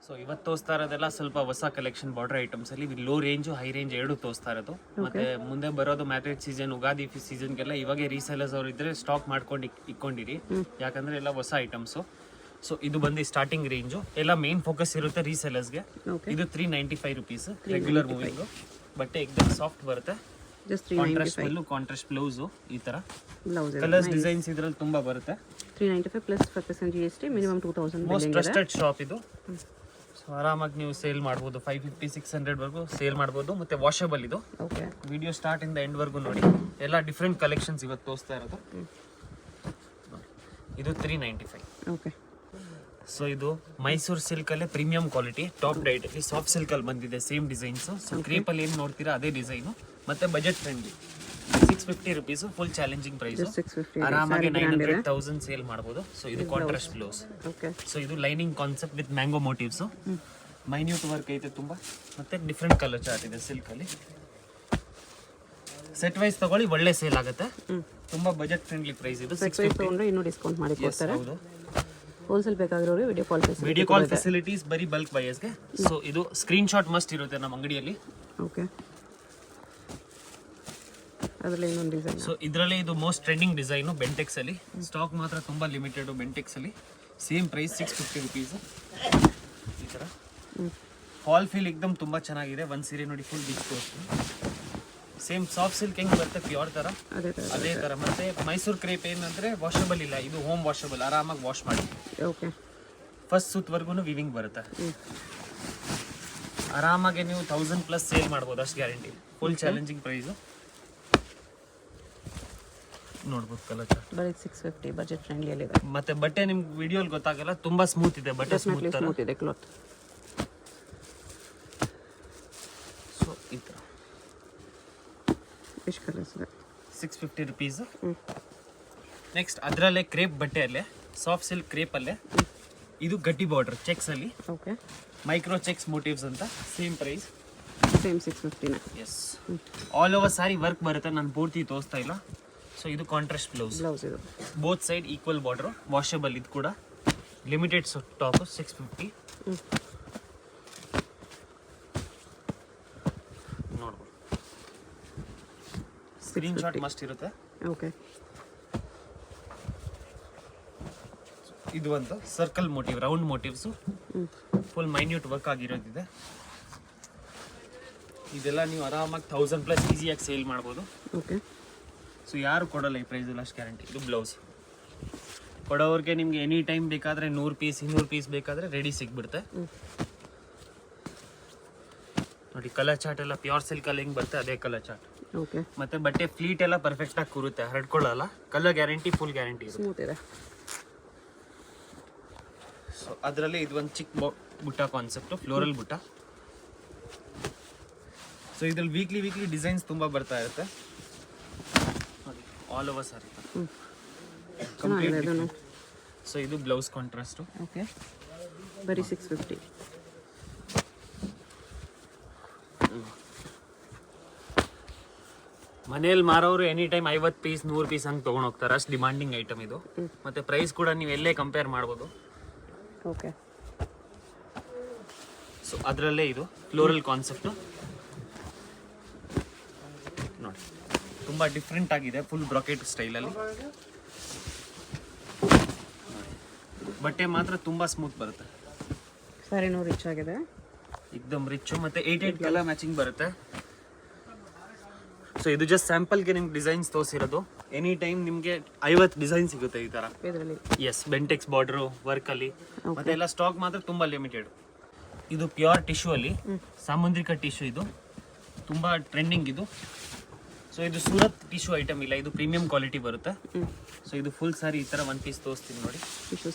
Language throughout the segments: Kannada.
ಸೊ ಇವತ್ತು ತೋರಿಸ್ತಾ ಇರೋದೆಲ್ಲ ಸ್ವಲ್ಪ ಹೊಸ ಕಲೆಕ್ಷನ್ ಬಾರ್ಡರ್ ಐಟಮ್ಸ್ ಅಲ್ಲಿ ಲೋ ರೇಂಜ್ ಹೈ ರೇಂಜ್ ಎರಡು ತೋರಿಸ್ತಾ ಇರೋದು. ಮತ್ತೆ ಮುಂದೆ ಬರೋದು ಮ್ಯಾಟ್ರಿಕ್ ಸೀಸನ್ ಉಗಾದಿ ಸೀಸನ್ಗೆಲ್ಲ ಇವಾಗೆ ರೀಸೇಲರ್ಸ್ ಅವ್ರು ಇದ್ರೆ ಸ್ಟಾಕ್ ಮಾಡ್ಕೊಂಡು ಇಟ್ಕೊಂಡಿರಿ, ಯಾಕಂದ್ರೆ ಎಲ್ಲ ಹೊಸ ಐಟಮ್ಸ್. ಸೊ ಇದು ಬಂದು ಸ್ಟಾರ್ಟಿಂಗ್ ರೇಂಜು, ಎಲ್ಲ ಮೇನ್ ಫೋಕಸ್ ಇರುತ್ತೆ ರೀಸೇಲರ್ಸ್ಗೆ. ಇದು 395 rupees ರೆಗ್ಯುಲರ್ ಮೂವಿಂಗ್ ಬಟ್ಟೆ, ಎಕ್ದಮ್ ಸಾಫ್ಟ್ ಬರುತ್ತೆ. ಕಾಂಟ್ರಾಸ್ಟ್ ಪಲ್ಲು, ಕಾಂಟ್ರಾಸ್ಟ್ ಬ್ಲೌಸ್, ಈ ತರ ಕಲರ್ಸ್ ಡಿಸೈನ್ಸ್ ಇದ್ರಲ್ಲಿ ತುಂಬಾ ಬರುತ್ತೆ. 395 plus 5% GST, minimum 2000. Most trusted shop ಇದು. ಸೊ ಆರಾಮಾಗಿ ನೀವು ಸೇಲ್ ಮಾಡ್ಬೋದು, 550-600 ವರೆಗೂ ಸೇಲ್ ಮಾಡ್ಬೋದು. ಮತ್ತೆ ವಾಷಬಲ್ ಇದು. ವಿಡಿಯೋ ಸ್ಟಾರ್ಟ್ ಇಂದ ಎಂಡ್ ವರೆಗೂ ನೋಡಿ, ಎಲ್ಲ ಡಿಫ್ರೆಂಟ್ ಕಲೆಕ್ಷನ್ಸ್ ಇವತ್ತು ತೋರಿಸ್ತಾ ಇರೋದು. ಇದು 395. ಓಕೆ. ಸೊ ಇದು ಮೈಸೂರು ಸಿಲ್ಕ್ ಅಲ್ಲೇ ಪ್ರೀಮಿಯಂ ಕ್ವಾಲಿಟಿ ಟಾಪ್ ಡೈಟ್ ಅಲ್ಲಿ ಸಾಫ್ಟ್ ಸಿಲ್ಕ್ ಅಲ್ಲಿ ಬಂದಿದೆ ಸೇಮ್ ಡಿಸೈನ್ಸ್. ಸೊ ಕ್ರೇಪ್ ಅಲ್ಲಿ ಏನು ನೋಡ್ತೀರಾ ಅದೇ ಡಿಸೈನು, ಮತ್ತೆ budget friendly. 650 rupees full challenging price. ಆರಾಮಾಗಿ 900,000 ಸೇಲ್ ಮಾಡಬಹುದು. ಸೊ ಇದು ಕಾಂಟ್ರಾಸ್ಟ್ ಬ್ಲೌಸ್. ಸೊ ಇದು lining concept with mango motifs, minute work ಐತೆ ತುಂಬಾ. ಮತ್ತೆ ಡಿಫ್ರೆಂಟ್ ಕಲರ್ ಚಾರ್ಟ್ ಇದೆ ಸಿಲ್ಕ್ ಅಲ್ಲಿ. ಸೆಟ್ ವೈಸ್ ತಗೊಳ್ಳಿ, ಒಳ್ಳೆ ಸೇಲ್ ಆಗುತ್ತೆ. ತುಂಬಾ ಬಜೆಟ್ ಫ್ರೆಂಡ್ಲಿ ಪ್ರೈಸ್ ಇದು. 650 ತಗೊಂಡ್ರೆ ಇನ್ನೂ ಡಿಸ್ಕೌಂಟ್ ಮಾಡಿ ಕೊಡ್ತಾರೆ. ಹೌದು. ಹೋಲ್ಸೇಲ್ ಬೇಕಾಗಿರೋರು ವಿಡಿಯೋ ಕಾಲ್ ಫೆಸಿಲಿಟೀಸ್ ಬರೀ ಬಲ್ಕ್ ಬೈಯರ್ಸ್ಗೆ. ಸೊ ಇದು ಸ್ಕ್ರೀನ್ ಶಾಟ್ ಮಸ್ಟ್ ಇರುತ್ತೆ ನಮ್ಮ ಅಂಗಡಿಯಲ್ಲಿ. ಓಕೆ. ಅದರಲ್ಲಿ ಇನ್ನೊಂದು ಡಿಸೈನ್. ಸೊ ಇದರಲ್ಲಿ ಇದು ಮೋಸ್ಟ್ ಟ್ರೆಂಡಿಂಗ್ ಡಿಸೈನ್ ಬೆಂಟೆಕ್ಸ್ ಅಲ್ಲಿ. ಸ್ಟಾಕ್ ಮಾತ್ರ ತುಂಬಾ ಲಿಮಿಟೆಡ್ ಬೆಂಟೆಕ್ಸ್ ಅಲ್ಲಿ. Same price 650 rupees. ಈ ತರ ಫಾಲ್ ಫೀಲ್ ಎಕ್ದಮ್ ತುಂಬಾ ಚೆನ್ನಾಗಿದೆ. ಒಂದ್ ಸೀರೆ ನೋಡಿ ಫುಲ್ ಬಿಚ್ ತೋರಿಸ್ತೀನಿ. ಸೇಮ್ ಸಾಫ್ಟ್ ಸಿಲ್ಕ್ ಹೆಂಗ್ ಬರುತ್ತೆ ಪ್ಯೂರ್ ತರ, ಅದೇ ತರ. ಮತ್ತೆ ಮೈಸೂರು ಕ್ರೇಪ್ ಏನಂದ್ರೆ ವಾಷಬಲ್ ಇಲ್ಲ, ಇದು ಹೋಮ್ ವಾಷಬಲ್, ಆರಾಮಾಗಿ ವಾಶ್ ಮಾಡಿ. ಓಕೆ. ಫಸ್ಟ್ ಸುತ್ತವರೆಗೂ ವಿವಿಂಗ್ ಬರುತ್ತೆ. ಆರಾಮಾಗಿ ನೀವು 1000+ ಸೇಲ್ ಮಾಡ್ಬೋದು, ಅಷ್ಟು ಗ್ಯಾರಂಟಿ. ಫುಲ್ ಚಾಲೆಂಜಿಂಗ್ ಪ್ರೈಸ್ ನೋಡ್ಬೋದು. ಕಲರ್ ಚಾರ್ಟ್ ಬರೀ 650 ಬಜೆಟ್ ಫ್ರೆಂಡ್ಲಿ ಅಲ್ಲಿ ಇದೆ. ಮತ್ತೆ ಬಟ್ಟೆ ನಿಮ್ಗೆ ವಿಡಿಯೋಲಿ ಗೊತ್ತಾಗಲ್ಲ, ತುಂಬಾ ಸ್ಮೂತ್ ಇದೆ ಬಟ್ಟೆ, ಸ್ಮೂತ್ ಇದೆ ಕ್ಲಾತ್. ಸೊ ಈ ತರ ಎಷ್ಟು ಕಲರ್ಸ್ ಇದೆ? 650 rupees. ನೆಕ್ಸ್ಟ್ ಅದರಲ್ಲೇ ಕ್ರೇಪ್ ಬಟ್ಟೆಯಲ್ಲೇ ಸಾಫ್ಟ್ ಸಿಲ್ಕ್ ಕ್ರೇಪ್ ಅಲ್ಲೇ ಇದು ಗಟ್ಟಿ ಬಾರ್ಡರ್ ಚೆಕ್ಸ್ ಅಲ್ಲಿ. ಓಕೆ. ಮೈಕ್ರೋ ಚೆಕ್ಸ್ ಮೋಟಿವ್ಸ್ ಅಂತ. Same price, same 650. Yes. All over sari work ಬರುತ್ತೆ, ನಾನು ಪೂರ್ತಿ ತೋರಿಸ್ತಾ ಇಲ್ಲ. ಸೊ ಇದು ಕಾಂಟ್ರಾಸ್ಟ್ ಬ್ಲೌಸ್. ಇದು both side equal border, washable. ಇದು ಕೂಡ ಲಿಮಿಟೆಡ್ ಟಾಪ್ 650. ನೋಡ್ಬೋದು, ಸ್ಕ್ರೀನ್ ಶಾಟ್ ಮಸ್ಟ್ ಇರುತ್ತೆ. ಓಕೆ. ಇದು ಒಂದು circle motif, round motifs, full minute work ಆಗಿರೋದಿದೆ. ಇದೆಲ್ಲ ನೀವು ಆರಾಮಾಗಿ 1000+ ಈಸಿಯಾಗಿ ಸೇಲ್ ಮಾಡ್ಬೋದು. ಓಕೆ. ಸೊ ಯಾರು ಕೊಡಲ್ಲ ಈ ಪ್ರೈಸ್, ಅಷ್ಟು ಗ್ಯಾರಂಟಿ. ಇದು ಬ್ಲೌಸ್ ಕೊಡೋವ್ರಿಗೆ ನಿಮ್ಗೆ ಎನಿ ಟೈಮ್ ಬೇಕಾದ್ರೆ 100 ಪೀಸ್ 200 ಪೀಸ್ ಬೇಕಾದ್ರೆ ರೆಡಿ ಸಿಗ್ಬಿಡುತ್ತೆ. ನೋಡಿ ಕಲರ್ ಚಾರ್ಟ್ ಎಲ್ಲ ಪ್ಯೂರ್ ಸಿಲ್ಕ್ ಅಲ್ಲಿ ಹೆಂಗ್ ಬರುತ್ತೆ ಅದೇ ಕಲರ್ ಚಾರ್ಟ್. ಓಕೆ. ಮತ್ತೆ ಬಟ್ಟೆ ಫ್ಲೀಟ್ ಎಲ್ಲ ಪರ್ಫೆಕ್ಟ್ ಆಗಿ ಕೂರುತ್ತೆ, ಹರಡ್ಕೊಳ್ಳಲ್ಲ. Colour guarantee, full guarantee smooth ಇದೆ. ಸೊ ಅದರಲ್ಲಿ ಇದು ಒಂದು ಚಿಕ್ಕ butta concept, floral butta. So ಇದ್ರಲ್ಲಿ ವೀಕ್ಲಿ ಡಿಸೈನ್ಸ್ ತುಂಬಾ ಬರ್ತಾ ಇರುತ್ತೆ. All over sari. ಸೊ ಇದು ಬ್ಲೌಸ್ ಕಾಂಟ್ರಾಸ್ಟ್. ಓಕೆ. ಬರೀ 650. ಮನೇಲಿ ಮಾರೋರು ಎನಿ ಟೈಮ್ 50 ಪೀಸ್ 100 ಪೀಸ್ ಹಂಗೆ ತೊಗೊಂಡು ಹೋಗ್ತಾರೆ, ಅಷ್ಟು ಡಿಮಾಂಡಿಂಗ್ ಐಟಮ್ ಇದು. ಮತ್ತೆ ಪ್ರೈಸ್ ಕೂಡ ನೀವು ಎಲ್ಲೇ ಕಂಪೇರ್ ಮಾಡ್ಬೋದು. ಓಕೆ. ಸೊ ಅದರಲ್ಲೇ ಇದು ಫ್ಲೋರಲ್ ಕಾನ್ಸೆಪ್ಟ್ ನೋಡಿ, ತುಂಬಾ ಡಿಫ್ರೆಂಟ್ ಆಗಿದೆ. ಫುಲ್ ಬ್ರಾಕೆಟ್ ಸ್ಟೈಲಲ್ಲಿ ಬಟ್ಟೆ ಮಾತ್ರ ತುಂಬಾ ಸ್ಮೂತ್ ಬರುತ್ತೆ. ಸಾರಿನೂ ರಿಚ್ ಆಗಿದೆ, ಎಕ್ದಮ್ ರಿಚ್. ಮತ್ತೆ 8 ಕಲರ್ ಮ್ಯಾಚಿಂಗ್ ಬರುತ್ತೆ. ಸೊ ಇದು ಜಸ್ಟ್ ಸ್ಯಾಂಪಲ್ಗೆ ನಿಮ್ಗೆ ಡಿಸೈನ್ಸ್ ತೋರಿಸಿರೋದು. ಎನಿ ಟೈಮ್ ನಿಮಗೆ 50 ಡಿಸೈನ್ ಸಿಗುತ್ತೆ ಈ ತರ. ಎಸ್, ಬೆಂಟೆಕ್ಸ್ ಬಾರ್ಡರ್ ವರ್ಕ್ ಅಲ್ಲಿ. ಮತ್ತೆ ಎಲ್ಲ ಸ್ಟಾಕ್ ಮಾತ್ರ ತುಂಬಾ ಲಿಮಿಟೆಡ್. ಇದು ಪ್ಯೂರ್ ಟಿಶ್ಯೂ ಅಲ್ಲಿ, ಸಾಮುದ್ರಿಕ ಟಿಶ್ಯೂ. ಇದು ತುಂಬಾ ಟ್ರೆಂಡಿಂಗ್ ಇದು. ಸೊ ಇದು ಸೂರತ್ ಟಿಶ್ಯೂ ಐಟಮ್ ಇಲ್ಲ, ಇದು ಪ್ರೀಮಿಯಂ ಕ್ವಾಲಿಟಿ ಬರುತ್ತೆ. ಸೊ ಇದು ಫುಲ್ ಸಾರಿ ಈ ತರ ಒನ್ ಪೀಸ್ ತೋರಿಸ್ತೀನಿ ನೋಡಿ.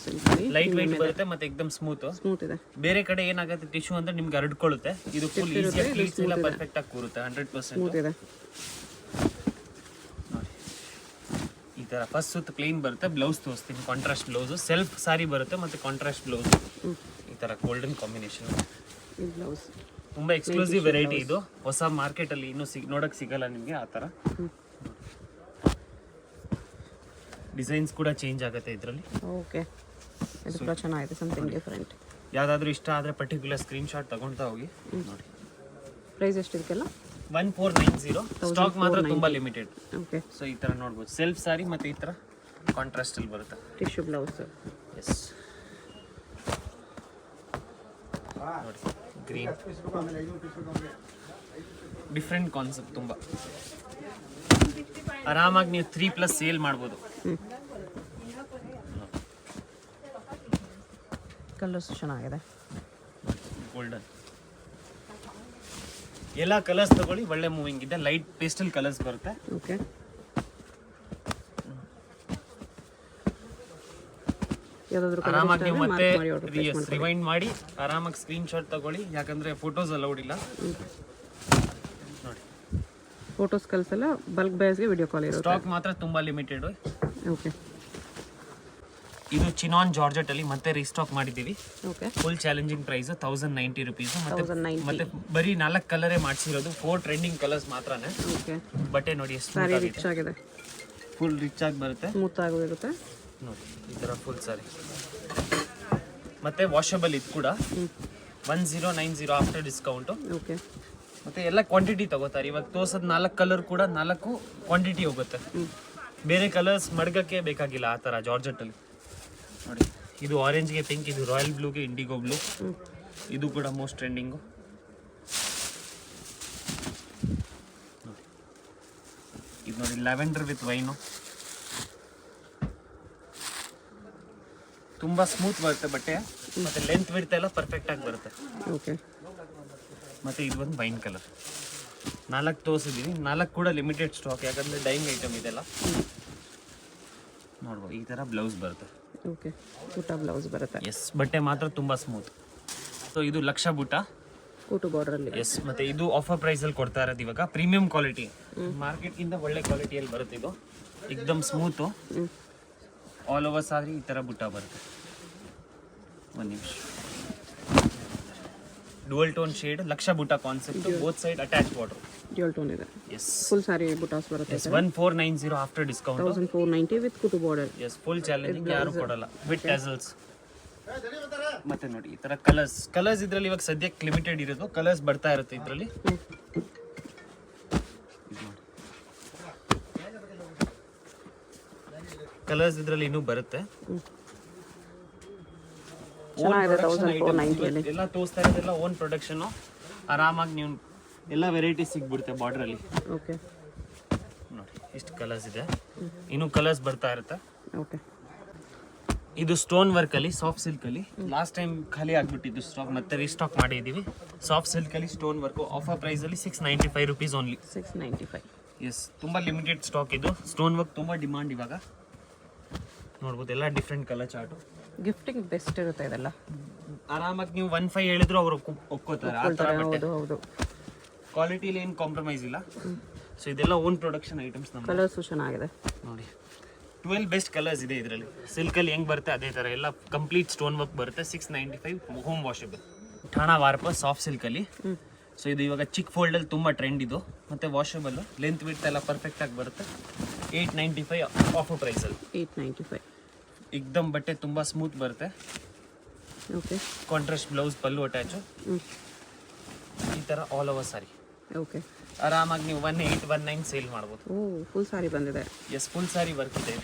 ಲೈಟ್ ವೈಟ್ ಬರುತ್ತೆ ಮತ್ತೆ ಎಕ್ದಮ್ ಸ್ಮೂತ್ ಇದೆ. ಬೇರೆ ಕಡೆ ಏನಾಗುತ್ತೆ ಟಿಶ್ಯೂ ಅಂದ್ರೆ ನಿಮ್ಗೆ ಹರಡ್ಕೊಳ್ಳುತ್ತೆ, ಇದು ಫುಲ್ ಈಸಿಯಾಗಿ ಪ್ಲೀಟ್ಸ್ ಎಲ್ಲ ಪರ್ಫೆಕ್ಟ್ ಆಗಿ ಕೂರುತ್ತೆ. 100% ನೋಡಿ ಈ ತರ. ಫಸ್ಟ್ ಸುತ್ತ ಪ್ಲೇನ್ ಬರುತ್ತೆ. ಬ್ಲೌಸ್ ತೋರಿಸ್ತೀನಿ, ಕಾಂಟ್ರಾಸ್ಟ್ ಬ್ಲೌಸ್. ಸೆಲ್ಫ್ ಸಾರಿ ಬರುತ್ತೆ ಮತ್ತೆ ಕಾಂಟ್ರಾಸ್ಟ್ ಬ್ಲೌಸ್ ಈ ತರ ಗೋಲ್ಡನ್ ಕಾಂಬಿನೇಷನ್. ತುಂಬಾ ಎಕ್ಸ್ಕ್ಲೂಸಿವ್ ವೆರೈಟಿ ಇದು, ಹೊಸ ಮಾರ್ಕೆಟ್ ಅಲ್ಲಿ ಇನ್ನೂ ನೋಡಕ್ ಸಿಗಲ್ಲ ನಿಮ್ಗೆ ಆ ತರ. ಡಿಸೈನ್ಸ್ ಕೂಡ ಚೇಂಜ್ ಆಗುತ್ತೆ ಇದರಲ್ಲಿ. ಓಕೆ. ಇದು ಕೂಡ ಚೆನ್ನಾಗಿದೆ, ಸಮಥಿಂಗ್ ಡಿಫರೆಂಟ್. ಯಾವುದಾದ್ರೂ ಇಷ್ಟ ಆದರೆ ಪರ್ಟಿಕ್ಯುಲರ್ ಸ್ಕ್ರೀನ್ಶಾಟ್ ತಗೊಳ್ತಾ ಹೋಗಿ ನೋಡಿ. ಪ್ರೈಸ್ ಎಷ್ಟು ಇದಕ್ಕೆಲ್ಲ? 1490. ಸ್ಟಾಕ್ ಮಾತ್ರ ತುಂಬ ಲಿಮಿಟೆಡ್. ಓಕೆ. ಸೊ ಈ ಥರ ನೋಡ್ಬೋದು, ಸೆಲ್ಫ್ ಸಾರಿ ಮತ್ತು ಈ ಥರ ಕಾಂಟ್ರಾಸ್ಟಲ್ಲಿ ಬರುತ್ತೆ. Tissue blouse. ಎಸ್ ನೋಡಿ, ಗ್ರೀನ್ ಡಿಫ್ರೆಂಟ್ ಕಾನ್ಸೆಪ್ಟ್. ತುಂಬ ಆರಾಮಾಗಿ ನೀವು 3+ ಸೇಲ್ ಮಾಡ್ಬೋದು. ಕಲರ್ಸ್ ಚೆನ್ನಾಗಿದೆ. ಗೋಲ್ಡನ್ ಎಲ್ಲ ಕಲರ್ಸ್ ತಗೊಳ್ಳಿ, ಒಳ್ಳೆ ಮೂವಿಂಗ್ ಇದೆ. ಲೈಟ್ ಪೇಸ್ಟಲ್ ಕಲರ್ಸ್ ಬರುತ್ತೆ. ಓಕೆ. ಯಾವ್ದಾದ್ರು ಆರಾಮಾಗಿ ನೀವು ಮತ್ತೆ ರಿವೈಂಡ್ ಮಾಡಿ ಆರಾಮಾಗಿ ಸ್ಕ್ರೀನ್ಶಾಟ್ ತಗೊಳ್ಳಿ, ಯಾಕಂದ್ರೆ ಫೋಟೋಸ್ ಅಲೌಡ್ ಇಲ್ಲ. ನೋಡಿ, ಫೋಟೋಸ್ ಕಳ್ಸಲ್ಲ, ಬಲ್ಕ್ ಬೈಸ್ಗೆ ವಿಡಿಯೋ ಕಾಲ್ ಇರುತ್ತೆ. ಸ್ಟಾಕ್ ಮಾತ್ರ ತುಂಬಾ ಲಿಮಿಟೆಡ್. ಓಕೆ. ಇದು ಚಿನಾನ್ ಜಾರ್ಜೆಟ್ ಅಲ್ಲಿ ಮತ್ತೆ ರೀಸ್ಟಾಕ್ ಮಾಡಿದ್ದೀವಿ. Okay. Full challenging price 1090 rupees. ಮತ್ತೆ 1090. ಮತ್ತೆ ಬರೀ 4 ಕಲರೇ ಮಾಡಿಸಿರೋದು, 4 ಟ್ರೆಂಡಿಂಗ್ ಕಲರ್ಸ್ ಮಾತ್ರನೇ. ಓಕೆ. ಬಟ್ಟೆ ನೋಡಿ ಎಷ್ಟು ಸಾರಿ ರಿಚ್ ಆಗಿದೆ, ಫುಲ್ ರಿಚ್ ಆಗಿ ಬರುತ್ತೆ. ಸ್ಮೂತ್ ಆಗಿರುತ್ತೆ ನೋಡಿ ಈ ಥರ ಫುಲ್ ಸಾರಿ. ಮತ್ತೆ ವಾಷಬಲ್ ಇದು ಕೂಡ 1090 ಆಫ್ಟರ್ ಡಿಸ್ಕೌಂಟು. ಓಕೆ. ಮತ್ತೆ ಎಲ್ಲ ಕ್ವಾಂಟಿಟಿ ತಗೋತಾರೆ. ಇವಾಗ ತೋರ್ಸೋದು 4 ಕಲರ್ ಕೂಡ 4 ಕ್ವಾಂಟಿಟಿ ಹೋಗುತ್ತೆ. ಬೇರೆ ಕಲರ್ಸ್ ಮಡ್ಗಕ್ಕೆ ಬೇಕಾಗಿಲ್ಲ ಆ ಥರ ಜಾರ್ಜೆಟ್ಟಲ್ಲಿ. ನೋಡಿ, ಇದು ಆರೆಂಜ್ಗೆ ಪಿಂಕ್, ಇದು ರಾಯಲ್ ಬ್ಲೂಗೆ ಇಂಡಿಗೋ ಬ್ಲೂ. ಇದು ಕೂಡ ಮೋಸ್ಟ್ ಟ್ರೆಂಡಿಂಗು. ಇದು ನೋಡಿ ಲ್ಯಾವೆಂಡರ್ ವಿತ್ ವೈನು. ತುಂಬ ಸ್ಮೂತ್ ಬರುತ್ತೆ ಬಟ್ಟೆ, ಮತ್ತೆ ಲೆಂತ್ ವಿಡ್ತ್ ಎಲ್ಲ ಪರ್ಫೆಕ್ಟ್ ಆಗಿ ಬರುತ್ತೆ. ಓಕೆ. ಮತ್ತೆ ಇದು ಒಂದು ವೈನ್ ಕಲರ್. 4 ತೋರಿಸಿದ್ದೀವಿ, 4 ಕೂಡ ಲಿಮಿಟೆಡ್ ಸ್ಟಾಕ್, ಯಾಕಂದರೆ ಡೈಯಿಂಗ್ ಐಟಮ್ ಇದೆಲ್ಲ. ನೋಡ್ಬೋದು ಈ ಥರ ಬ್ಲೌಸ್ ಬರುತ್ತೆ. ಓಕೆ. ಬುಟ್ಟ ಬ್ಲೌಸ್ ಬರುತ್ತೆ. ಎಸ್, ಬಟ್ಟೆ ಮಾತ್ರ ತುಂಬ ಸ್ಮೂತ್. ಸೊ ಇದು ಲಕ್ಷ ಬುಟ್ಟ, ಕೂಟು ಬಾರ್ಡರಲ್ಲಿ. ಎಸ್. ಮತ್ತೆ ಇದು ಆಫರ್ ಪ್ರೈಸಲ್ಲಿ ಕೊಡ್ತಾ ಇರೋದು ಇವಾಗ. ಪ್ರೀಮಿಯಂ ಕ್ವಾಲಿಟಿ, ಮಾರ್ಕೆಟ್ಗಿಂತ ಒಳ್ಳೆ ಕ್ವಾಲಿಟಿಯಲ್ಲಿ ಬರುತ್ತೆ ಇದು. ಎಕ್ದಮ್ ಸ್ಮೂತು, ಆಲ್ ಓವರ್ ಸಾರಿ ಈ ಥರ ಬುಟ್ಟ ಬರುತ್ತೆ. ಒಂದು ನಿಮಿಷ. ಡುವಲ್ ಟೋನ್ ಶೇಡ್, ಲಕ್ಷ butta concept, both side attach border. Dual tone ಇದೆ. ಎಸ್. ಫುಲ್ ಸಾರಿ ಬುಟಾಸ್ ಬರುತ್ತೆ. 1490 ಆಫ್ಟರ್ ಡಿಸ್ಕೌಂಟ್. 1490 ವಿತ್ ಕುಟು ಬಾರ್ಡರ್. ಎಸ್, ಫುಲ್ ಚಾಲೆಂಜಿಂಗ್, ಯಾರು ಕೊಡಲ್ಲ, ವಿತ್ ಟೆಸಲ್ಸ್. ಮತ್ತೆ ನೋಡಿ ಈ ತರ ಕಲರ್ಸ್ ಇದರಲ್ಲಿ ಇವಾಗ ಸದ್ಯಕ್ಕೆ ಲಿಮಿಟೆಡ್ ಇರೋದು. ಕಲರ್ಸ್ ಬರ್ತಾ ಇರುತ್ತೆ ಇದರಲ್ಲಿ. ಕಲರ್ಸ್ ಇದರಲ್ಲಿ ಇನ್ನೂ ಬರುತ್ತೆ. ಎಲ್ಲ ತೋರಿಸ್ತಾ ಇರೋದೆಲ್ಲ ಓನ್ ಪ್ರೊಡಕ್ಷನ್. ಆರಾಮಾಗಿ ನೀವು ಎಲ್ಲ ವೆರೈಟಿ ಸಿಗ್ಬಿಡುತ್ತೆ ಬಾರ್ಡರ್ ಅಲ್ಲಿ. ಓಕೆ. ನೋಡಿ ಇಷ್ಟು ಕಲರ್ಸ್ ಇದೆ, ಇನ್ನೂ ಕಲರ್ಸ್ ಬರ್ತಾ ಇರುತ್ತೆ. ಓಕೆ. ಇದು ಸ್ಟೋನ್ ವರ್ಕ್ ಅಲ್ಲಿ, ಸಾಫ್ಟ್ ಸಿಲ್ಕ್ ಅಲ್ಲಿ. ಲಾಸ್ಟ್ ಟೈಮ್ ಖಾಲಿ ಆಗ್ಬಿಟ್ಟಿದ್ದು ಸ್ಟಾಕ್, ಮತ್ತೆ ರೀಸ್ಟಾಕ್ ಮಾಡಿದ್ದೀವಿ. ಸಾಫ್ಟ್ ಸಿಲ್ಕ್ ಅಲ್ಲಿ ಸ್ಟೋನ್ ವರ್ಕ್, ಆಫರ್ ಪ್ರೈಸ್ ಅಲ್ಲಿ 695 rupees ಓನ್ಲಿ. 695. ಎಸ್, ತುಂಬಾ ಲಿಮಿಟೆಡ್ ಸ್ಟಾಕ್ ಇದು. ಸ್ಟೋನ್ ವರ್ಕ್ ತುಂಬಾ ಡಿಮಾಂಡ್ ಇವಾಗ. ನೋಡ್ಬೋದು ಎಲ್ಲ different colour chart. Gifting best ಇರುತ್ತೆ ಇದೆಲ್ಲ. ಆರಾಮಾಗಿ ನೀವು 15 ಹೇಳಿದ್ರು ಅವರು ಒಪ್ಕೋತಾರೆ. ಆ ಥರ ಬಟ್ಟೆ, ಹೌದು. ಕ್ವಾಲಿಟಿಲಿ ಏನು ಕಾಂಪ್ರಮೈಸ್ ಇಲ್ಲ. ಸೊ ಇದೆಲ್ಲ ಓನ್ ಪ್ರೊಡಕ್ಷನ್ ಐಟಮ್ಸ್. ನಮ್ಮ ಕಲರ್ಸು ಚೆನ್ನಾಗಿದೆ ನೋಡಿ. 12 ಬೆಸ್ಟ್ ಕಲರ್ಸ್ ಇದೆ ಇದರಲ್ಲಿ. ಸಿಲ್ಕಲ್ಲಿ ಹೆಂಗೆ ಬರುತ್ತೆ ಅದೇ ಥರ ಎಲ್ಲ ಕಂಪ್ಲೀಟ್ ಸ್ಟೋನ್ ವರ್ಕ್ ಬರುತ್ತೆ. 695, ಹೋಮ್ ವಾಷಬಲ್. ಠಾಣಾ ವಾರ್ಪ ಸಾಫ್ಟ್ ಸಿಲ್ಕಲ್ಲಿ. ಸೊ ಇದು ಇವಾಗ ಚಿಕ್ ಫೋಲ್ಡಲ್ಲಿ ತುಂಬ ಟ್ರೆಂಡ್ ಇದು. ಮತ್ತು ವಾಷಬಲ್ಲು, ಲೆಂತ್ ವಿಡ್ತ್ ಎಲ್ಲ ಪರ್ಫೆಕ್ಟಾಗಿ ಬರುತ್ತೆ. 895 ಆಫರ್ ಪ್ರೈಸಲ್ಲಿ. 895. ಎಕ್ದಮ್ ಬಟ್ಟೆ ತುಂಬ ಸ್ಮೂತ್ ಬರುತ್ತೆ. ಓಕೆ. ಕಾಂಟ್ರಾಸ್ಟ್ ಬ್ಲೌಸ್, ಪಲ್ಲು ಅಟ್ಯಾಚು. ಈ ಥರ ಆಲ್ ಓವರ್ ಸಾರಿ. ಓಕೆ. ಆರಾಮಾಗಿ ನೀವು 1819 ಸೇಲ್ ಮಾಡ್ಬೋದು. ಓ, ಫುಲ್ ಸಾರಿ ಬಂದಿದೆ. ಎಸ್, ಫುಲ್ ಸಾರಿ ವರ್ಕ್ ಇದೆ.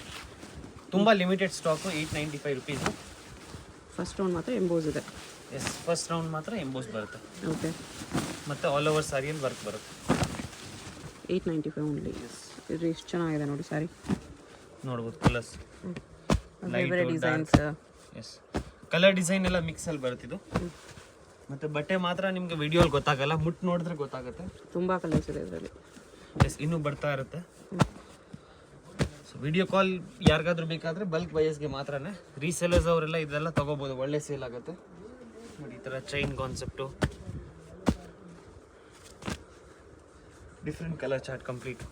ತುಂಬ limited stock, 895 rupees. First round ಮಾತ್ರ ಎಂಬೋಸ್ ಇದೆ. ಎಸ್, ಫಸ್ಟ್ ರೌಂಡ್ ಮಾತ್ರ ಎಂಬೋಸ್ ಬರುತ್ತೆ. ಓಕೆ. ಮತ್ತು ಆಲ್ ಓವರ್ ಸಾರಿಯಲ್ಲಿ ವರ್ಕ್ ಬರುತ್ತೆ. 895 ಓನ್ಲಿ. ಇದು ಎಷ್ಟು ಚೆನ್ನಾಗಿದೆ ನೋಡಿ ಸಾರಿ. ನೋಡ್ಬೋದು ಕಲರ್ಸ್, ಬೇರೆ ಡಿಸೈನ್ಸ್. ಎಸ್, ಕಲರ್ ಡಿಸೈನ್ ಎಲ್ಲ ಮಿಕ್ಸಲ್ಲಿ ಬರುತ್ತಿದ್ದು. ಮತ್ತು ಬಟ್ಟೆ ಮಾತ್ರ ನಿಮಗೆ ವಿಡಿಯೋಲಿ ಗೊತ್ತಾಗಲ್ಲ, ಮುಟ್ಟು ನೋಡಿದ್ರೆ ಗೊತ್ತಾಗುತ್ತೆ. ತುಂಬ ಕಲರ್ಸ್ ಇದೆ ಇದರಲ್ಲಿ. ಎಸ್, ಇನ್ನೂ ಬರ್ತಾ ಇರುತ್ತೆ. ಸೊ ವಿಡಿಯೋ ಕಾಲ್ ಯಾರಿಗಾದ್ರೂ ಬೇಕಾದರೆ ಬಲ್ಕ್ ಬಯಸ್ಗೆ ಮಾತ್ರನೇ. ರೀಸೇಲರ್ಸ್ ಅವರೆಲ್ಲ ಇದೆಲ್ಲ ತೊಗೋಬೋದು, ಒಳ್ಳೆ ಸೇಲ್ ಆಗುತ್ತೆ. ನೋಡಿ ಈ ಥರ chain concept, different colour chart complete.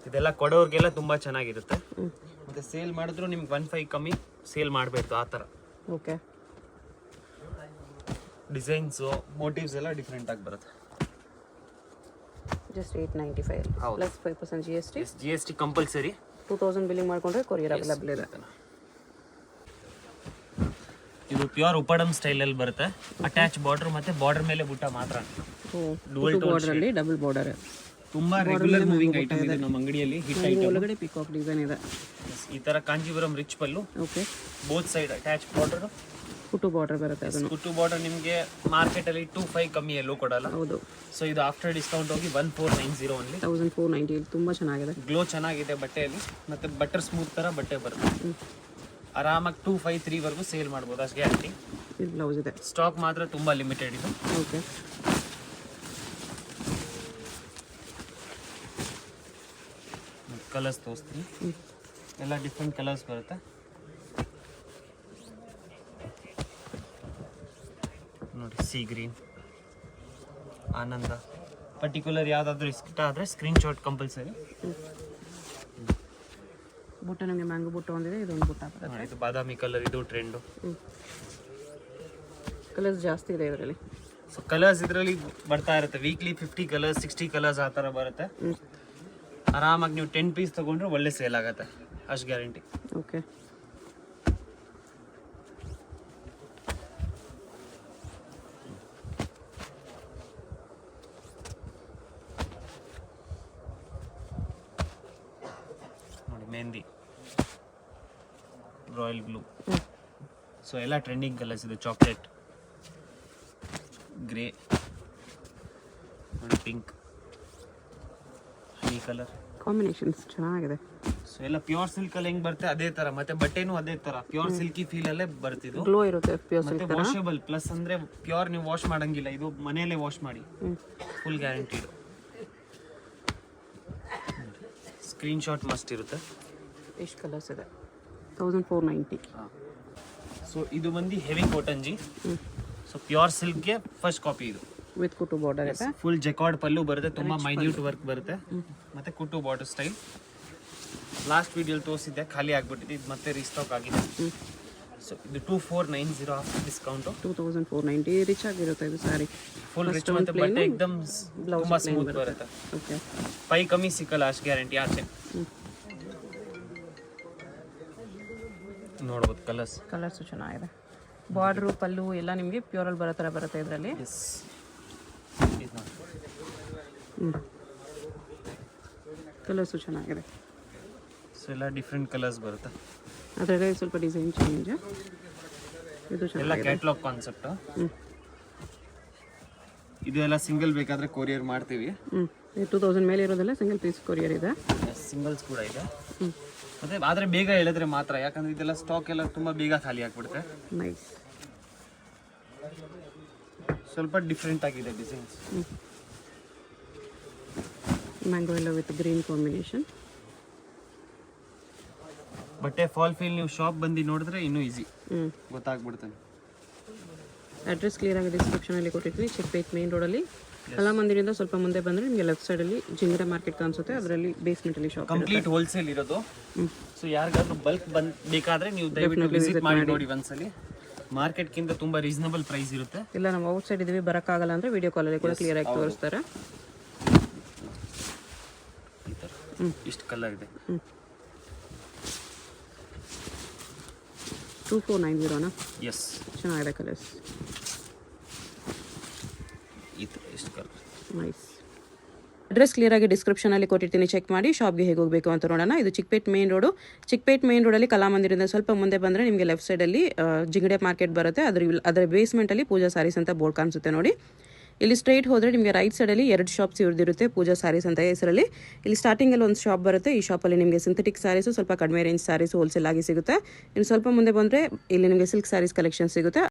ಇದೆಲ್ಲ ಕೊಡೋರಿಗೆಲ್ಲ ತುಂಬ ಚೆನ್ನಾಗಿರುತ್ತೆ. ಮತ್ತು ಸೇಲ್ ಮಾಡಿದ್ರು ನಿಮ್ಗೆ 15 ಕಮ್ಮಿ ಸೇಲ್ ಮಾಡಬೇಕು ಆ ಥರ. ಓಕೆ. ಡಿಸೈನ್ಸು, ಮೋಟಿವ್ಸ್ ಎಲ್ಲ ಡಿಫ್ರೆಂಟ್ ಆಗಿ ಬರುತ್ತೆ. Just 895 plus 5% GST. GST compulsory. 2000 billing ಮಾಡ್ಕೊಂಡ್ರೆ ಕೊರಿಯರ್ ಅವೈಲೇಬಲ್ ಇದೆ. ಇದು ಪ್ಯೂರ್ ಉಪಡಮ್ ಸ್ಟೈಲಲ್ಲಿ ಬರುತ್ತೆ. ಅಟ್ಯಾಚ್ ಬಾರ್ಡರ್ ಮತ್ತೆ ಬಾರ್ಡರ್ ಮೇಲೆ ಬುಟ್ಟ ಮಾತ್ರ. ಬಾರ್ಡರ್ ಅಲ್ಲಿ ಡಬಲ್ ಬಾರ್ಡರ್. ತುಂಬಾ ರೆಗ್ಯುಲರ್ ಮೂವಿಂಗ್ ಐಟಮ್ ಇದೆ ನಮ್ಮ ಅಂಗಡಿಯಲ್ಲಿ. Hit item. ಒಳಗಡೆ ಪಿಕಾಕ್ ಡಿಸೈನ್ ಇದೆ. ಈ ತರ Kanjeevaram rich pallu. Okay. Both side attach border. ಕುಟು ಬಾರ್ಡರ್ ಬರುತ್ತೆ ಅದನ್ನು. ಕುಟು ಬಾರ್ಡರ್ ನಿಮಗೆ ಮಾರ್ಕೆಟ್ ಅಲ್ಲಿ 25 ಕಮ್ಮಿ ಎಲ್ಲೂ ಕೊಡಲ್ಲ. ಹೌದು. ಸೊ ಇದು ಆಫ್ಟರ್ ಡಿಸ್ಕೌಂಟ್ ಹೋಗಿ 1490 ಓನ್ಲಿ. 1490. ತುಂಬಾ ಚೆನ್ನಾಗಿದೆ. ಗ್ಲೋ ಚೆನ್ನಾಗಿದೆ ಬಟ್ಟೆಯಲ್ಲಿ, ಮತ್ತೆ ಬಟರ್ ಸ್ಮೂತ್ ತರ ಬಟ್ಟೆ ಬರುತ್ತೆ. ಆರಾಮಾಗಿ 253 ವರೆಗೂ ಸೇಲ್ ಮಾಡ್ಬೋದು, ಅಷ್ಟು ಗ್ಯಾರಂಟಿ. ಇದು ಬ್ಲೌಸ್ ಇದೆ. ಸ್ಟಾಕ್ ಮಾತ್ರ ತುಂಬಾ ಲಿಮಿಟೆಡ್ ಇದು. ಓಕೆ. ಕಲರ್ಸ್ ತೋರಿಸ್ತೀನಿ. ಎಲ್ಲ ಡಿಫ್ರೆಂಟ್ ಕಲರ್ಸ್ ಬರುತ್ತೆ. ನೋಡಿ, ಸಿ ಗ್ರೀನ್, ಆನಂದ. ಪರ್ಟಿಕ್ಯುಲರ್ ಯಾವುದಾದ್ರೂ ಇಷ್ಟ ಆದರೆ ಸ್ಕ್ರೀನ್ ಶಾಟ್ ಕಂಪಲ್ಸರಿ. ಬುಟ್ಟ ನಮಗೆ ಮ್ಯಾಂಗೋ ಬುಟ್ಟ ಒಂದಿದೆ, ಇದೊಂದು ಬುಟ್ಟ ಬರುತ್ತೆ. ಇದು ಬಾದಾಮಿ ಕಲರ್, ಇದು ಟ್ರೆಂಡು. ಕಲರ್ಸ್ ಜಾಸ್ತಿ ಇದೆ ಇದರಲ್ಲಿ. ಸೊ ಕಲರ್ಸ್ ಇದರಲ್ಲಿ ಬರ್ತಾ ಇರುತ್ತೆ. ವೀಕ್ಲಿ 50 ಕಲರ್ಸ್ 60 ಕಲರ್ಸ್ ಆ ಥರ ಬರುತ್ತೆ. ಆರಾಮಾಗಿ ನೀವು 10 ಪೀಸ್ ತೊಗೊಂಡ್ರೆ ಒಳ್ಳೆ ಸೇಲ್ ಆಗುತ್ತೆ, ಅಷ್ಟು ಗ್ಯಾರಂಟಿ. ಓಕೆ. ನೋಡಿ, ಮೆಹಂದಿ, ರಾಯಲ್ ಬ್ಲೂ. ಸೊ ಎಲ್ಲ ಟ್ರೆಂಡಿಂಗ್ ಕಲರ್ಸ್ ಇದೆ. ಚಾಕ್ಲೇಟ್, ಗ್ರೇ, ನೋಡಿ ಪಿಂಕ್, ಹನಿ ಕಲರ್ ಕಾಂಬಿನೇಷನ್ಸ್ ಚೆನ್ನಾಗಿದೆ. ಸೊ ಎಲ್ಲ ಪ್ಯೂರ್ ಸಿಲ್ಕ್ ಅಲ್ಲಿ ಹೆಂಗ್ ಬರುತ್ತೆ ಅದೇ ತರ, ಮತ್ತೆ ಬಟ್ಟೆನೂ ಅದೇ ತರ ಪ್ಯೂರ್ ಸಿಲ್ಕಿ ಫೀಲ್ ಅಲ್ಲೇ ಬರ್ತಿದ್ದು. ಗ್ಲೋ ಇರುತ್ತೆ ಪ್ಯೂರ್ ಮತ್ತೆ ಸಿಲ್ಕ್ ತರ. ವಾಷಬಲ್ ಪ್ಲಸ್ ಅಂದ್ರೆ ಪ್ಯೂರ್ ನೀವು ವಾಶ್ ಮಾಡಂಗಿಲ್ಲ, ಇದು ಮನೆಯಲ್ಲೇ ವಾಶ್ ಮಾಡಿ, ಫುಲ್ ಗ್ಯಾರಂಟಿ ಇದು. ಸ್ಕ್ರೀನ್ ಶಾಟ್ ಮಸ್ಟ್ ಇರುತ್ತೆ. ಎಷ್ಟು ಕಲರ್ಸ್ ಇದೆ? 1490. ಸೊ ಇದು ಬಂದು ಹೆವಿ ಕಾಟನ್ ಜಿ. ಸೊ ಪ್ಯೂರ್ ಸಿಲ್ಕ್ಗೆ ಫಸ್ಟ್ ಕಾಪಿ ಇದು. ವಿತ್ ಕುಟು ಬಾರ್ಡರ್ ಇದೆ. ಫುಲ್ ಜೆಕಾರ್ಡ್ ಪಲ್ಲು ಬರುತ್ತೆ, ತುಂಬಾ ಮೈನ್ಯೂಟ್ ವರ್ಕ್ ಬರುತ್ತೆ, ಮತ್ತೆ ಕುಟು ಬಾರ್ಡರ್ ಸ್ಟೈಲ್. ಲಾಸ್ಟ್ ವಿಡಿಯೋಲಿ ತೋರಿಸಿದ್ದೆ, ಖಾಲಿ ಆಗ್ಬಿಟ್ಟಿದೆ, ಇದು ಮತ್ತೆ ರೀಸ್ಟಾಕ್ ಆಗಿದೆ. ಸೊ ಇದು 2490 ಆಫ್ಟರ್ ಡಿಸ್ಕೌಂಟ್. 2490. ರಿಚ್ ಆಗಿರುತ್ತೆ ಇದು ಸಾರಿ. ಫುಲ್ ರಿಚ್, ಮತ್ತೆ ಬಟ್ಟೆ ಎಕ್ದಮ್ ತುಂಬಾ ಸ್ಮೂತ್ ಬರುತ್ತೆ. ಓಕೆ. 5 ಕಮ್ಮಿ ಸಿಕ್ಕಲ್ಲ, ಅಷ್ಟು ಗ್ಯಾರಂಟಿ ಆಚೆ. ನೋಡ್ಬೋದು ಕಲರ್ಸ್. ಕಲರ್ಸು ಚೆನ್ನಾಗಿದೆ. ಬಾರ್ಡ್ರು ಪಲ್ಲು ಎಲ್ಲ ನಿಮಗೆ ಪ್ಯೂರಲ್ಲಿ ಬರೋ ಥರ ಬರುತ್ತೆ ಇದರಲ್ಲಿ. ಕಲರ್ಸು ಚೆನ್ನಾಗಿದೆ. ಸೊ ಎಲ್ಲ ಡಿಫ್ರೆಂಟ್ ಕಲರ್ಸ್ ಬರುತ್ತೆ. ಅದರಲ್ಲಿ ಸ್ವಲ್ಪ ಡಿಸೈನ್ ಚೇಂಜ್. ಇದು ಎಲ್ಲ ಚೆನ್ನಾಗಿದೆ. Catalogue concept. ಇದು ಎಲ್ಲ ಸಿಂಗಲ್ ಬೇಕಾದ್ರೆ ಕೊರಿಯರ್ ಮಾಡ್ತೀವಿ. 2000 ಮೇಲೆ ಇರೋದೆಲ್ಲ ಸಿಂಗಲ್ ಪೀಸ್ ಕೊರಿಯರ್ ಇದೆ. ಸಿಂಗಲ್ಸ್ ಕೂಡ ಇದೆ. ಮತ್ತೆ ಆದ್ರೆ ಬೇಗ ಹೇಳಿದ್ರೆ ಮಾತ್ರ, ಯಾಕಂದ್ರೆ ಇದೆಲ್ಲ ಸ್ಟಾಕ್ ಎಲ್ಲ ತುಂಬಾ ಬೇಗ ಖಾಲಿ ಆಗ್ಬಿಡುತ್ತೆ. ನೈಸ್. ಸ್ವಲ್ಪ ಡಿಫ್ರೆಂಟ್ ಆಗಿದೆ ಡಿಸೈನ್ಸ್. ಮ್ಯಾಂಗೋ ಎಲ್ಲ ವಿತ್ ಗ್ರೀನ್ ಕಾಂಬಿನೇಷನ್. ಬಟ್ಟೆ ಫಾಲ್ ಫೀಲ್ ನೀವು ಶಾಪ್ ಬಂದು ನೋಡಿದ್ರೆ ಇನ್ನೂ ಈಸಿ ಗೊತ್ತಾಗ್ಬಿಡ್ತಾನೆ. ಅಡ್ರೆಸ್ ಕ್ಲಿಯರ್ ಆಗಿ ಡಿಸ್ಕ್ರಿಪ್ಷನಲ್ಲಿ ಕೊಟ್ಟಿರ್ತೀನಿ. ಚಿಕ್ಕಪೇಟ್ ಮೇನ್ ರೋಡಲ್ಲಿ ಕಲಾಮಂದಿರಿಂದ ಸ್ವಲ್ಪ ಮುಂದೆ ಬಂದರೆ ನಿಮಗೆ ಲೆಫ್ಟ್ ಸೈಡಲ್ಲಿ ಜಿಂಗಡೆ ಮಾರ್ಕೆಟ್ ಕಾಣಿಸುತ್ತೆ, ಅದರಲ್ಲಿ ಬೇಸ್ಮೆಂಟಲ್ಲಿ ಶಾಪ್. ಕಂಪ್ಲೀಟ್ ಹೋಲ್ಸೇಲ್ ಇರೋದು. ಸೊ ಯಾರಿಗಾದ್ರೂ ಬಲ್ಕ್ ಬೇಕಾದ್ರೆ ನೀವು ದಯವಿಟ್ಟು ವಿಸಿಟ್ ಮಾಡಿ ನೋಡಿ ಒಂದ್ಸಲಿ. ಮಾರ್ಕೆಟ್ಗಿಂತ ತುಂಬಾ ರೀಸನಬಲ್ ಪ್ರೈಸ್ ಇರುತ್ತೆ. ಇಲ್ಲ ನಾವು ಔಟ್ ಸೈಡ್ ಇದೀವಿ ಬರೋಕ್ಕಾಗಲ್ಲ ಅಂದರೆ ವಿಡಿಯೋ ಕಾಲಲ್ಲಿ ಕೂಡ ಕ್ಲಿಯರ್ ಆಗಿ ತೋರಿಸ್ತಾರೆ. ಇಷ್ಟು ಕಲರ್ ಇದೆ. 2490ನಾ? ಎಸ್, ಚೆನ್ನಾಗಿದೆ ಕಲರ್ಸ್. ಇಷ್ಟು ಕಲರ್ ನೈಸ್. ಅಡ್ರೆಸ್ ಕ್ಲಿಯರ್ ಆಗಿ ಡಿಸ್ಕ್ರಿಪ್ಷನಲ್ಲಿ ಕೊಟ್ಟಿರ್ತೀನಿ, ಚೆಕ್ ಮಾಡಿ ಶಾಪ್ಗೆ ಹೇಗೆ ಹೋಗಬೇಕು ಅಂತ ನೋಡೋಣ. ಇದು Chickpet main road. Chickpet main ರೋಡಲ್ಲಿ ಕಲಾಮಂದಿರದಿಂದ ಸ್ವಲ್ಪ ಮುಂದೆ ಬಂದರೆ ನಿಮಗೆ ಲೆಫ್ಟ್ ಸೈಡಲ್ಲಿ ಜಿಂಗಡೆ ಮಾರ್ಕೆಟ್ ಬರುತ್ತೆ. ಅದರ ಬೇಸ್ಮೆಂಟಲ್ಲಿ ಪೂಜಾ ಸ್ಯಾರೀಸ್ ಅಂತ ಬೋರ್ಡ್ ಕಾಣಿಸುತ್ತೆ ನೋಡಿ. ಇಲ್ಲಿ ಸ್ಟ್ರೈಟ್ ಹೋದರೆ ನಿಮಗೆ ರೈಟ್ ಸೈಡಲ್ಲಿ 2 ಶಾಪ್ಸ್ ಇರುತ್ತೆ, ಪೂಜಾ ಸ್ಯಾರೀಸ್ ಅಂತ ಹೆಸರಲ್ಲಿ. ಇಲ್ಲಿ ಸ್ಟಾರ್ಟಿಂಗಲ್ಲಿ ಒಂದು ಶಾಪ್ ಬರುತ್ತೆ. ಈ ಶಾಪಲ್ಲಿ ನಿಮಗೆ ಸಿಂಥೆಟಿಕ್ ಸ್ಯಾರೀಸು, ಸ್ವಲ್ಪ ಕಡಿಮೆ ರೇಂಜ್ ಸ್ಯಾರೀಸು ಹೋಲ್ಸೇಲ್ ಆಗಿ ಸಿಗುತ್ತೆ. ಇನ್ನು ಸ್ವಲ್ಪ ಮುಂದೆ ಬಂದರೆ ಇಲ್ಲಿ ನಿಮಗೆ ಸಿಲ್ಕ್ ಸ್ಯಾರೀಸ್ ಕಲೆಕ್ಷನ್ ಸಿಗುತ್ತೆ.